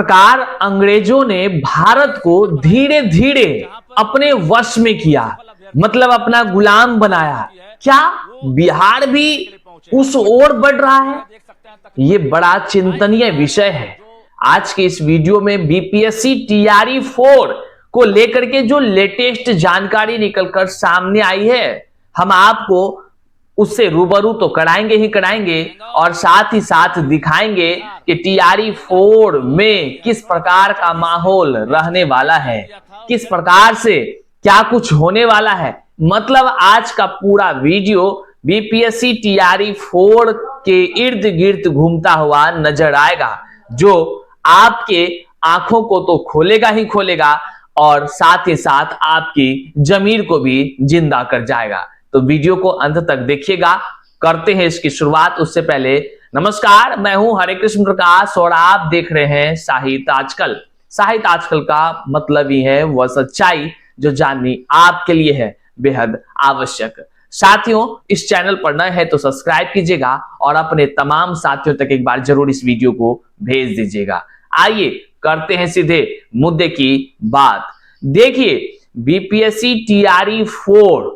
प्रकार अंग्रेजों ने भारत को धीरे धीरे अपने वश में किया, मतलब अपना गुलाम बनाया, क्या बिहार भी उस ओर बढ़ रहा है? ये बड़ा चिंतनीय विषय है। आज के इस वीडियो में बीपीएससी टीआरई 4 को लेकर के जो लेटेस्ट जानकारी निकलकर सामने आई है, हम आपको उससे रूबरू तो कराएंगे ही कराएंगे और साथ ही साथ दिखाएंगे कि टीआरई 4 में किस प्रकार का माहौल रहने वाला है, किस प्रकार से क्या कुछ होने वाला है। मतलब आज का पूरा वीडियो बीपीएससी टीआरई 4 के इर्द गिर्द घूमता हुआ नजर आएगा, जो आपके आंखों को तो खोलेगा ही खोलेगा और साथ ही साथ आपकी जमीर को भी जिंदा कर जाएगा। तो वीडियो को अंत तक देखिएगा। करते हैं इसकी शुरुआत। उससे पहले नमस्कार, मैं हूं हरे कृष्ण प्रकाश और आप देख रहे हैं साहित्य आजकल। साहित्य आजकल का मतलब ही है वह सच्चाई जो जाननी आपके लिए है बेहद आवश्यक। साथियों, इस चैनल पर नए हैं तो सब्सक्राइब कीजिएगा और अपने तमाम साथियों तक एक बार जरूर इस वीडियो को भेज दीजिएगा। आइए करते हैं सीधे मुद्दे की बात। देखिए, बीपीएससी टीआरई 4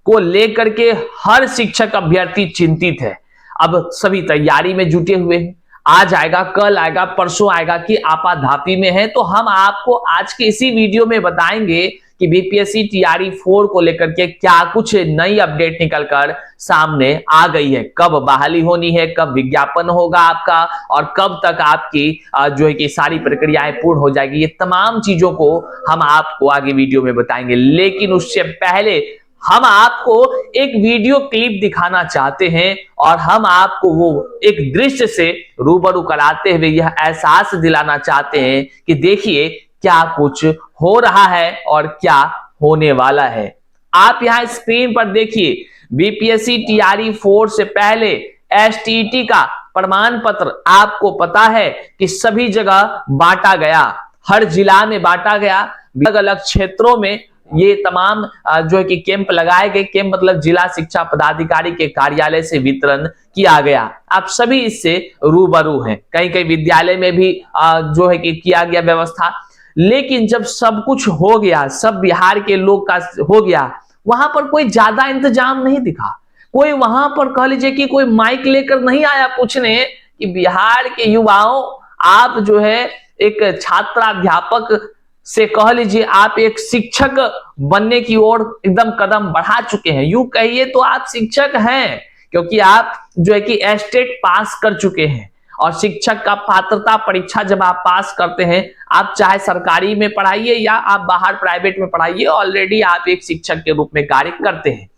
को लेकर के हर शिक्षक अभ्यर्थी चिंतित है। अब सभी तैयारी में जुटे हुए हैं। आज आएगा, कल आएगा, परसों आएगा कि आपाधापी में है। तो हम आपको आज के इसी वीडियो में बताएंगे कि बीपीएससी टीआरई 4 को लेकर के क्या कुछ नई अपडेट निकलकर सामने आ गई है, कब बहाली होनी है, कब विज्ञापन होगा आपका और कब तक आपकी जो है कि सारी प्रक्रियाएं पूर्ण हो जाएगी। ये तमाम चीजों को हम आपको आगे वीडियो में बताएंगे। लेकिन उससे पहले हम आपको एक वीडियो क्लिप दिखाना चाहते हैं और हम आपको वो एक दृश्य से रूबरू कराते हुए यह एहसास दिलाना चाहते हैं कि देखिए क्या कुछ हो रहा है और क्या होने वाला है। आप यहां स्क्रीन पर देखिए, बीपीएससी टीआरई 4 से पहले एसटीईटी का प्रमाण पत्र आपको पता है कि सभी जगह बांटा गया, हर जिला में बांटा गया, अलग अलग क्षेत्रों में ये तमाम जो है कि कैंप लगाए गए। कैंप मतलब जिला शिक्षा पदाधिकारी के कार्यालय से वितरण किया गया। आप सभी इससे रूबरू हैं। कहीं कहीं विद्यालय में भी जो है कि किया गया व्यवस्था। लेकिन जब सब कुछ हो गया, सब बिहार के लोग का हो गया, वहां पर कोई ज्यादा इंतजाम नहीं दिखा। कोई वहां पर कह लीजिए कि कोई माइक लेकर नहीं आया पूछने कि बिहार के युवाओं, आप जो है एक छात्राध्यापक से कह लीजिए आप एक शिक्षक बनने की ओर एकदम कदम बढ़ा चुके हैं। यूं कहिए तो आप शिक्षक हैं, क्योंकि आप जो है कि एस्टेट पास कर चुके हैं और शिक्षक का पात्रता परीक्षा जब आप पास करते हैं, आप चाहे सरकारी में पढ़ाइए या आप बाहर प्राइवेट में पढ़ाइए, ऑलरेडी आप एक शिक्षक के रूप में कार्य करते हैं।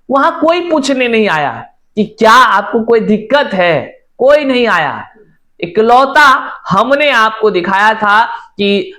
वहां कोई पूछने नहीं आया कि क्या आपको कोई दिक्कत है, कोई नहीं आया। इकलौता हमने आपको दिखाया था कि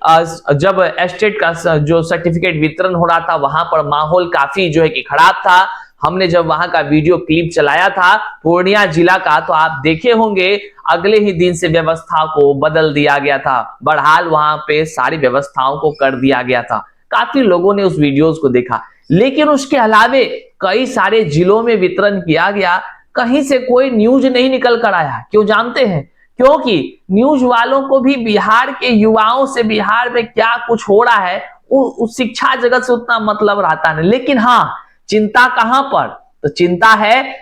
जब एस्टेट का जो सर्टिफिकेट वितरण हो रहा था, वहां पर माहौल काफी जो है कि खराब था। हमने जब वहां का वीडियो क्लिप चलाया था पूर्णिया जिला का, तो आप देखे होंगे अगले ही दिन से व्यवस्था को बदल दिया गया था, बहरहाल वहां पे सारी व्यवस्थाओं को कर दिया गया था। काफी लोगों ने उस वीडियोस को देखा। लेकिन उसके अलावे कई सारे जिलों में वितरण किया गया, कहीं से कोई न्यूज नहीं निकल कर आया। क्यों जानते हैं? क्योंकि न्यूज वालों को भी बिहार के युवाओं से, बिहार में क्या कुछ हो रहा है, उस शिक्षा जगत से उतना मतलब रहता नहीं। लेकिन हाँ, चिंता कहां पर? तो चिंता है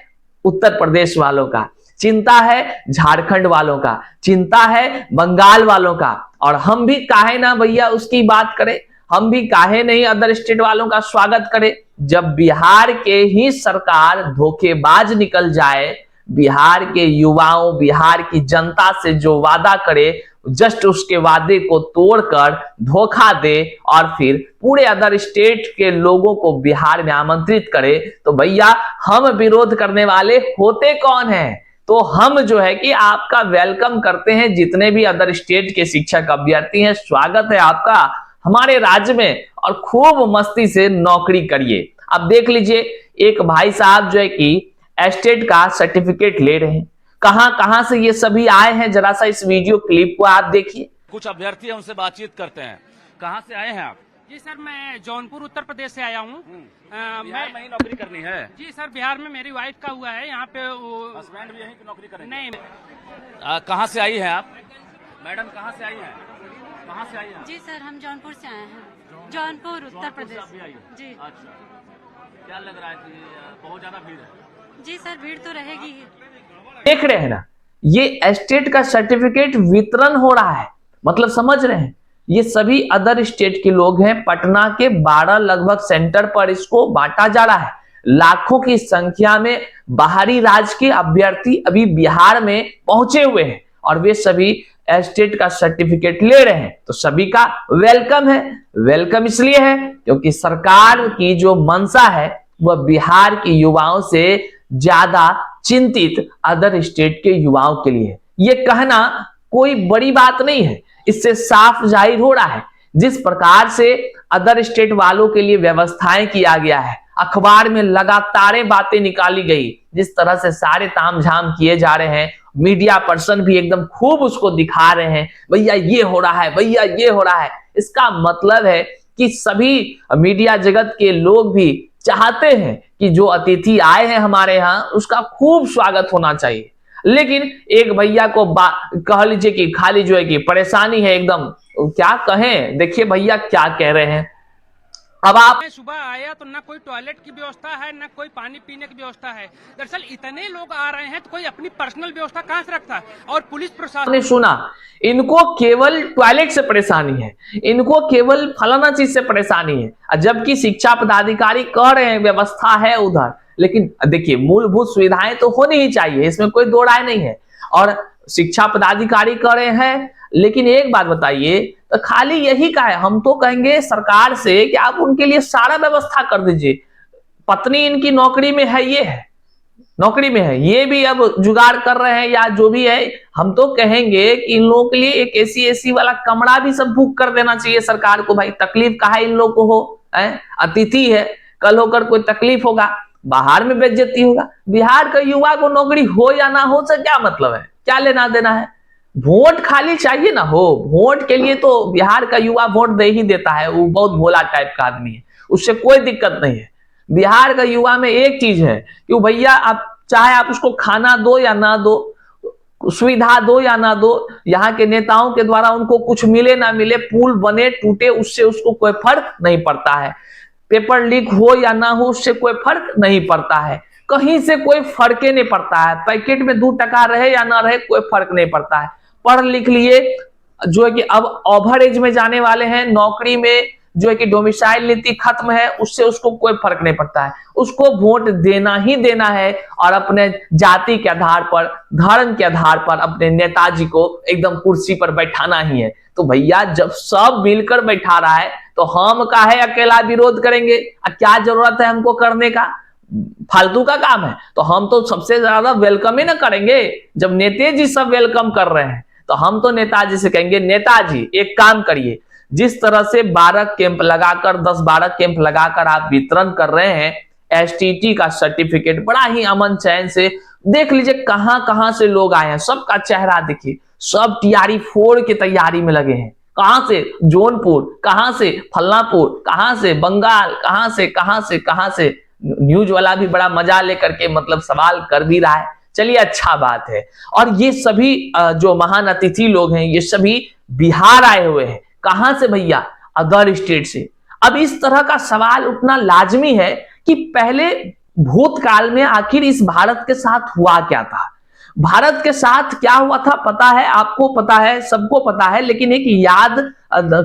उत्तर प्रदेश वालों का, चिंता है झारखंड वालों का, चिंता है बंगाल वालों का। और हम भी काहे ना भैया उसकी बात करें, हम भी काहे नहीं अदर स्टेट वालों का स्वागत करें। जब बिहार के ही सरकार धोखेबाज निकल जाए, बिहार के युवाओं, बिहार की जनता से जो वादा करे, जस्ट उसके वादे को तोड़कर धोखा दे और फिर पूरे अदर स्टेट के लोगों को बिहार में आमंत्रित करे, तो भैया हम विरोध करने वाले होते कौन हैं? तो हम जो है कि आपका वेलकम करते हैं। जितने भी अदर स्टेट के शिक्षक अभ्यर्थी हैं, स्वागत है आपका हमारे राज्य में और खूब मस्ती से नौकरी करिए। अब देख लीजिए, एक भाई साहब जो है कि एस्टेट का सर्टिफिकेट ले रहे हैं। कहां कहां से ये सभी आए हैं, जरा सा इस वीडियो क्लिप को आप देखिए। कुछ अभ्यर्थी हैं, उनसे बातचीत करते हैं। कहां से आए हैं आप? जी सर, मैं जौनपुर उत्तर प्रदेश से आया हूँ। बिहार में ही नौकरी करनी है? जी सर, बिहार में मेरी वाइफ का हुआ है। यहाँ पे हस्बैंड भी यहीं की नौकरी करेंगे? नहीं। कहाँ से आई हैं आप? मैडम कहाँ से आई हैं? कहाँ से आई हैं? जी सर, हम जौनपुर से आए हैं। जौनपुर उत्तर जौनपुर से प्रदेश। अभी आई हैं? जी अच्छा, क्या लग रहा है कि बहुत ज्यादा भीड़ है? जी सर, भीड़ तो रहेगी ही। देख रहे हैं ना, ये स्टेट का सर्टिफिकेट वितरण हो रहा है, मतलब समझ रहे हैं, ये सभी अदर स्टेट के लोग हैं। पटना के 12 लगभग सेंटर पर इसको बांटा जा रहा है। लाखों की संख्या में बाहरी राज्य के अभ्यर्थी अभी बिहार में पहुंचे हुए हैं और वे सभी स्टेट का सर्टिफिकेट ले रहे हैं। तो सभी का वेलकम है। वेलकम इसलिए है क्योंकि सरकार की जो मंशा है वह बिहार के युवाओं से ज्यादा चिंतित अदर स्टेट के युवाओं के लिए है। ये कहना कोई बड़ी बात नहीं है, इससे साफ जाहिर हो रहा है जिस प्रकार से अदर स्टेट वालों के लिए व्यवस्थाएं किया गया है। अखबार में लगातार बातें निकाली गई, जिस तरह से सारे तामझाम किए जा रहे हैं, मीडिया पर्सन भी एकदम खूब उसको दिखा रहे हैं, भैया ये हो रहा है, भैया ये हो रहा है। इसका मतलब है कि सभी मीडिया जगत के लोग भी चाहते हैं कि जो अतिथि आए हैं हमारे यहाँ उसका खूब स्वागत होना चाहिए। लेकिन एक भैया को कह लीजिए कि खाली जो है कि परेशानी है एकदम, क्या कहें, देखिए भैया क्या कह रहे हैं। अब आप मैं सुबह आया तो ना कोई टॉयलेट की व्यवस्था है, ना कोई पानी पीने की व्यवस्था है। दरअसल इतने लोग आ रहे हैं तो कोई अपनी पर्सनल व्यवस्था कहाँ से रखता है? और पुलिस प्रशासन ने सुना, इनको केवल टॉयलेट से परेशानी है, इनको केवल फलाना चीज से परेशानी है, जबकि शिक्षा पदाधिकारी कह रहे हैं व्यवस्था है उधर। लेकिन देखिए, मूलभूत सुविधाएं तो होनी ही चाहिए, इसमें कोई दो राय नहीं है। और शिक्षा पदाधिकारी कह रहे हैं, लेकिन एक बात बताइए, तो खाली यही का है, हम तो कहेंगे सरकार से कि आप उनके लिए सारा व्यवस्था कर दीजिए। पत्नी इनकी नौकरी में है, ये है नौकरी में है, ये भी अब जुगाड़ कर रहे हैं या जो भी है। हम तो कहेंगे कि इन लोगों के लिए एक एसी वाला कमरा भी सब बुक कर देना चाहिए सरकार को। भाई तकलीफ कहा इन लोगों को हो, अतिथि है, कल होकर कोई तकलीफ होगा, बाहर में बेइज्जती होगा। बिहार का युवा को नौकरी हो या ना हो से क्या मतलब है, क्या लेना देना है? वोट खाली चाहिए ना हो, वोट के लिए तो बिहार का युवा वोट दे ही देता है, वो बहुत भोला टाइप का आदमी है, उससे कोई दिक्कत नहीं है। बिहार का युवा में एक चीज है कि भैया आप चाहे आप उसको खाना दो या ना दो, सुविधा दो या ना दो, यहाँ के नेताओं के द्वारा उनको कुछ मिले ना मिले, पुल बने टूटे, उससे उसको कोई फर्क नहीं पड़ता है। पेपर लीक हो या ना हो उससे कोई फर्क नहीं पड़ता है, कहीं से कोई फर्क ही नहीं पड़ता है। पैकेट में 2 टका रहे या ना रहे कोई फर्क नहीं पड़ता है। पढ़ लिख लिए, जो है कि अब ओवर एज में जाने वाले हैं, नौकरी में जो है कि डोमिसाइल नीति खत्म है, उससे उसको कोई फर्क नहीं पड़ता है, उसको वोट देना ही देना है। और अपने जाति के आधार पर, धर्म के आधार पर अपने नेताजी को एकदम कुर्सी पर बैठाना ही है। तो भैया जब सब मिलकर बैठा रहा है तो हम काहे अकेला विरोध करेंगे? क्या जरूरत है हमको करने का? फालतू का काम है। तो हम तो सबसे ज्यादा वेलकम ही ना करेंगे। जब नेताजी सब वेलकम कर रहे हैं तो हम तो नेताजी से कहेंगे, नेताजी एक काम करिए, जिस तरह से 12 कैंप लगाकर, 10-12 कैंप लगाकर आप वितरण कर रहे हैं एसटीटी का सर्टिफिकेट, बड़ा ही अमन चैन से देख लीजिए कहां कहां से लोग आए हैं, सबका चेहरा देखिए, सब तैयारी 4 की तैयारी में लगे हैं। कहां से? जौनपुर, कहां से? फल्लापुर, कहां से? बंगाल, कहां से? न्यूज वाला भी बड़ा मजा लेकर के मतलब सवाल कर भी रहा है। चलिए अच्छा बात है। और ये सभी जो महान अतिथि लोग हैं ये सभी बिहार आए हुए हैं। कहां से भैया? अदर स्टेट से। अब इस तरह का सवाल उठना लाजमी है कि पहले भूतकाल में आखिर इस भारत के साथ हुआ क्या था? भारत के साथ क्या हुआ था पता है, आपको पता है, सबको पता है, लेकिन एक याद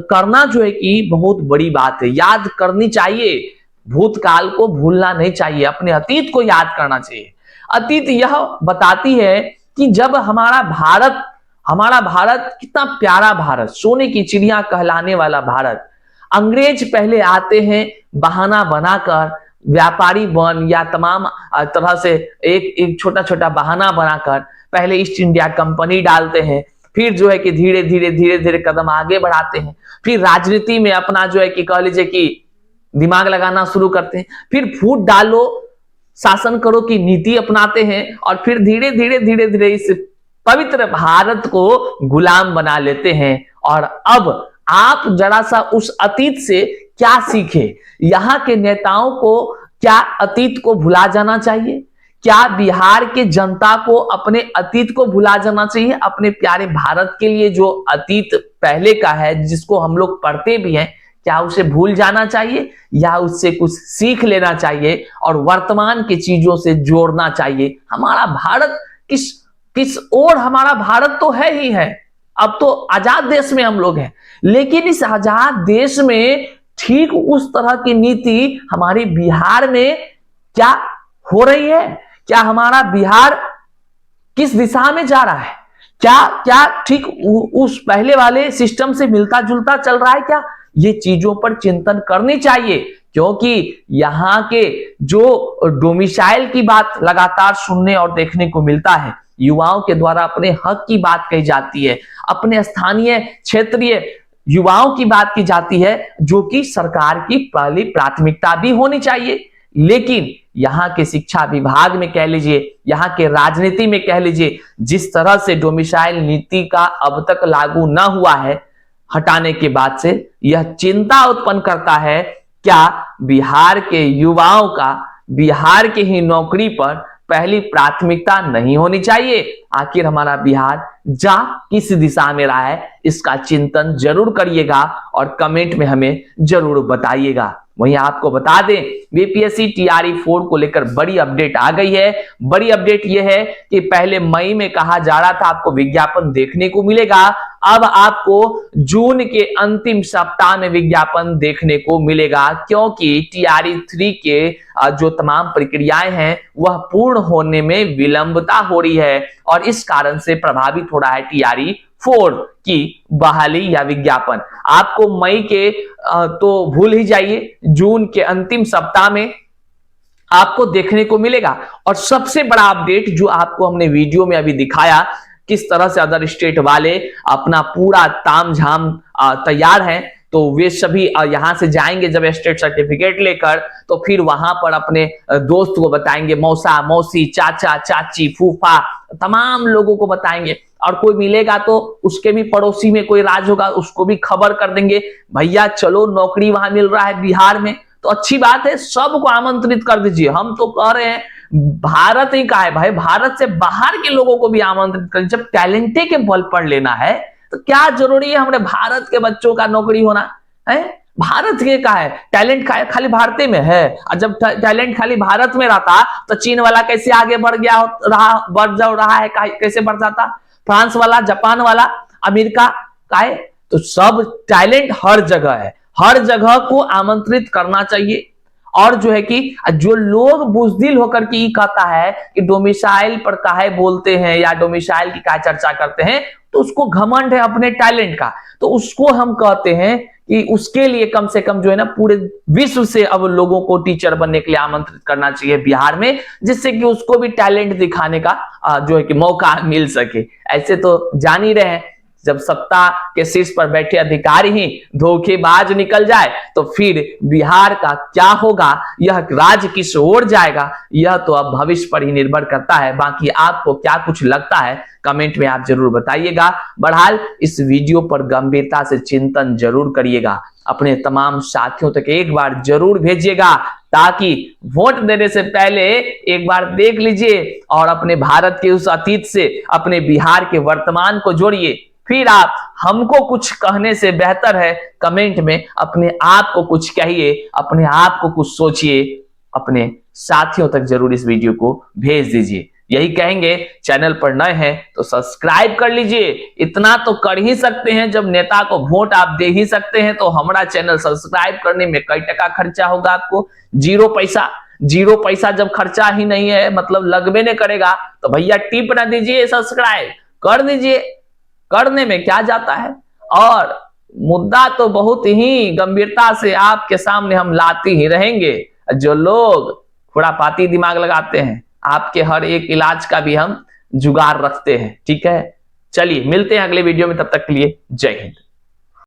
करना जो है कि बहुत बड़ी बात है, याद करनी चाहिए। भूतकाल को भूलना नहीं चाहिए, अपने अतीत को याद करना चाहिए। अतीत यह बताती है कि जब हमारा भारत कितना प्यारा भारत, सोने की चिड़िया कहलाने वाला भारत, अंग्रेज पहले आते हैं बहाना बनाकर, व्यापारी बन या तमाम तरह से एक छोटा छोटा बहाना बनाकर पहले ईस्ट इंडिया कंपनी डालते हैं, फिर जो है कि धीरे धीरे कदम आगे बढ़ाते हैं, फिर राजनीति में अपना जो है कि कह लीजिए कि दिमाग लगाना शुरू करते हैं, फिर फूट डालो शासन करो की नीति अपनाते हैं, और फिर धीरे धीरे इस पवित्र भारत को गुलाम बना लेते हैं। और अब आप जरा सा उस अतीत से क्या सीखे? यहाँ के नेताओं को क्या अतीत को भुला जाना चाहिए? क्या बिहार के जनता को अपने अतीत को भुला जाना चाहिए? अपने प्यारे भारत के लिए जो अतीत पहले का है, जिसको हम लोग पढ़ते भी हैं, क्या उसे भूल जाना चाहिए या उससे कुछ सीख लेना चाहिए और वर्तमान की चीजों से जोड़ना चाहिए? हमारा भारत किस ओर हमारा भारत तो है ही है। अब तो आजाद देश में हम लोग हैं, लेकिन इस आजाद देश में ठीक उस तरह की नीति हमारे बिहार में क्या हो रही है? क्या हमारा बिहार किस दिशा में जा रहा है? क्या ठीक उस पहले वाले सिस्टम से मिलता जुलता चल रहा है क्या? ये चीजों पर चिंतन करनी चाहिए, क्योंकि यहाँ के जो डोमिसाइल की बात लगातार सुनने और देखने को मिलता है, युवाओं के द्वारा अपने हक की बात कही जाती है, अपने स्थानीय क्षेत्रीय युवाओं की बात की जाती है, जो कि सरकार की पहली प्राथमिकता भी होनी चाहिए। लेकिन यहाँ के शिक्षा विभाग में कह लीजिए, यहाँ के राजनीति में कह लीजिए, जिस तरह से डोमिसाइल नीति का अब तक लागू न हुआ है हटाने के बाद से, यह चिंता उत्पन्न करता है क्या बिहार के युवाओं का बिहार के ही नौकरी पर पहली प्राथमिकता नहीं होनी चाहिए? आखिर हमारा बिहार जा किस दिशा में रहा है, इसका चिंतन जरूर करिएगा और कमेंट में हमें जरूर बताइएगा। वहीं आपको बता दें, बीपीएससी टीआरई 4 को लेकर बड़ी अपडेट आ गई है। बड़ी अपडेट यह है कि पहले मई में कहा जा रहा था आपको विज्ञापन देखने को मिलेगा, अब आपको जून के अंतिम सप्ताह में विज्ञापन देखने को मिलेगा, क्योंकि टीआरई 3 के जो तमाम प्रक्रियाएं हैं वह पूर्ण होने में विलंबता हो रही है और इस कारण से प्रभावित हो रहा है टीआरई 4 की बहाली या विज्ञापन। आपको मई के तो भूल ही जाइए, जून के अंतिम सप्ताह में आपको देखने को मिलेगा। और सबसे बड़ा अपडेट जो आपको हमने वीडियो में अभी दिखाया, किस तरह से अदर स्टेट वाले अपना पूरा तामझाम तैयार हैं, तो वे सभी यहां से जाएंगे जब स्टेट सर्टिफिकेट लेकर, तो फिर वहां पर अपने दोस्त को बताएंगे, मौसा मौसी चाचा चाची फूफा तमाम लोगों को बताएंगे, और कोई मिलेगा तो उसके भी पड़ोसी में कोई राज होगा उसको भी खबर कर देंगे, भैया चलो नौकरी वहां मिल रहा है बिहार में, तो अच्छी बात है, सबको आमंत्रित कर दीजिए। हम तो कह रहे हैं भारत ही का है भाई, भारत से बाहर के लोगों को भी आमंत्रित करें। जब टैलेंटे के बल पर लेना है तो क्या जरूरी है हमारे भारत के बच्चों का नौकरी होना है? भारत के का है टैलेंट खाली भारत में है, और जब टैलेंट खाली भारत में रहता तो चीन वाला कैसे आगे बढ़ रहा है, कैसे बढ़ जाता, फ्रांस वाला, जापान वाला, अमेरिका का है। तो सब टैलेंट हर जगह है, हर जगह को आमंत्रित करना चाहिए। और जो है कि जो लोग बुजदिल होकर के कहता है कि डोमिसाइल पर काहे बोलते हैं या डोमिसाइल की क्या चर्चा करते हैं, तो उसको घमंड है अपने टैलेंट का, तो उसको हम कहते हैं कि उसके लिए कम से कम जो है ना पूरे विश्व से अब लोगों को टीचर बनने के लिए आमंत्रित करना चाहिए बिहार में, जिससे कि उसको भी टैलेंट दिखाने का जो है कि मौका मिल सके। ऐसे तो जान ही रहे हैं, जब सत्ता के शीर्ष पर बैठे अधिकारी ही धोखेबाज निकल जाए तो फिर बिहार का क्या होगा, यह राज्य किस ओर जाएगा, यह तो अब भविष्य पर ही निर्भर करता है। बाकी आपको क्या कुछ लगता है कमेंट में आप जरूर बताइएगा। बहरहाल इस वीडियो पर गंभीरता से चिंतन जरूर करिएगा, अपने तमाम साथियों तक एक बार जरूर भेजिएगा, ताकि वोट देने से पहले एक बार देख लीजिए और अपने भारत के उस अतीत से अपने बिहार के वर्तमान को जोड़िए। फिर आप हमको कुछ कहने से बेहतर है कमेंट में अपने आप को कुछ कहिए, अपने आप को कुछ सोचिए, अपने साथियों तक जरूर इस वीडियो को भेज दीजिए। यही कहेंगे, चैनल पर नए हैं तो सब्सक्राइब कर लीजिए, इतना तो कर ही सकते हैं, जब नेता को वोट आप दे ही सकते हैं तो हमारा चैनल सब्सक्राइब करने में कई टका खर्चा होगा आपको, 0 पैसा। 0 पैसा जब खर्चा ही नहीं है, मतलब लगबे नहीं करेगा, तो भैया टिप ना दीजिए, सब्सक्राइब कर दीजिए, करने में क्या जाता है। और मुद्दा तो बहुत ही गंभीरता से आपके सामने हम लाते ही रहेंगे। जो लोग खुरापाती दिमाग लगाते हैं, आपके हर एक इलाज का भी हम जुगाड़ रखते हैं, ठीक है। चलिए मिलते हैं अगले वीडियो में, तब तक के लिए जय हिंद।